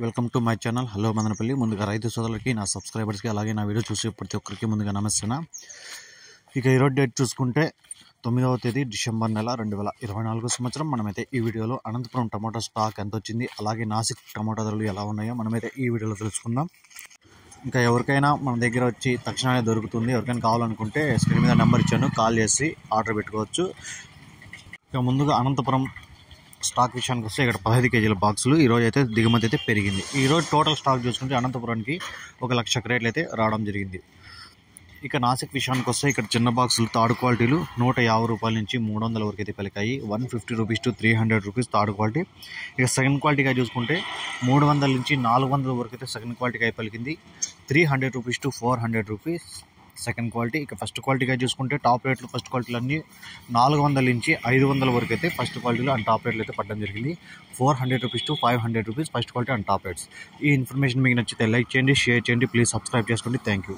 Welcome to my channel. Hello Madanapalle. ముందుగా రైతు సోదరులకి, నా సబ్స్క్రైబర్స్కి, అలాగే నా వీడియో చూసే ప్రతి ఒక్కరికి ముందుగా నమస్తున్నా. ఇక ఈరోజు డేట్ చూసుకుంటే 9వ తేదీ డిసెంబర్ నెల 2024 సంవత్సరం. మనమైతే ఈ వీడియోలో అనంతపురం టమాటో స్టాక్ ఎంత వచ్చింది, అలాగే నాసిక్ టమాటో ధరలు ఎలా ఉన్నాయో మనమైతే ఈ వీడియోలో తెలుసుకుందాం. ఇంకా ఎవరికైనా మన దగ్గర వచ్చి తక్షణమే దొరుకుతుంది, ఎవరికైనా కావాలనుకుంటే స్క్రీన్ మీద నెంబర్ ఇచ్చాను, కాల్ చేసి ఆర్డర్ పెట్టుకోవచ్చు. ఇక ముందుగా అనంతపురం స్టాక్ విషయానికి వస్తే ఇక్కడ 15 కేజీల బాక్సులు ఈరోజు అయితే దిగుమతి అయితే పెరిగింది. ఈరోజు టోటల్ స్టాక్ చూసుకుంటే అనంతపురానికి 1,00,000 క్రేట్లు అయితే రావడం జరిగింది. ఇక నాసిక్ విషయానికి వస్తే ఇక్కడ చిన్న బాక్సులు థర్డ్ క్వాలిటీలు 150 రూపాయల నుంచి 300 వరకు అయితే పలికాయి. 150 rupees to 300 rupees third quality. ఇక సెకండ్ క్వాలిటీగా చూసుకుంటే 300 నుంచి 400 వరకు అయితే సెకండ్ క్వాలిటీగా పలికింది. 300 rupees to 400 rupees second quality. ఇక ఫస్ట్ క్వాలిటీగా చూసుకుంటే టాప్ రేట్లు ఫస్ట్ క్వాలిటీలు అన్నీ 400 నుంచి 500 వరకు అయితే ఫస్ట్ క్వాలిటీలో అండ్ టాప్ రేట్లు అయితే పడడం జరిగింది. 400 rupees to 500 rupees first quality and top rates. ఈ ఇన్ఫర్మేషన్ మీకు నచ్చితే లైక్ చేయండి, షేర్ చేయండి, ప్లీజ్ సబ్స్క్రైబ్ చేసుకోండి. Thank you.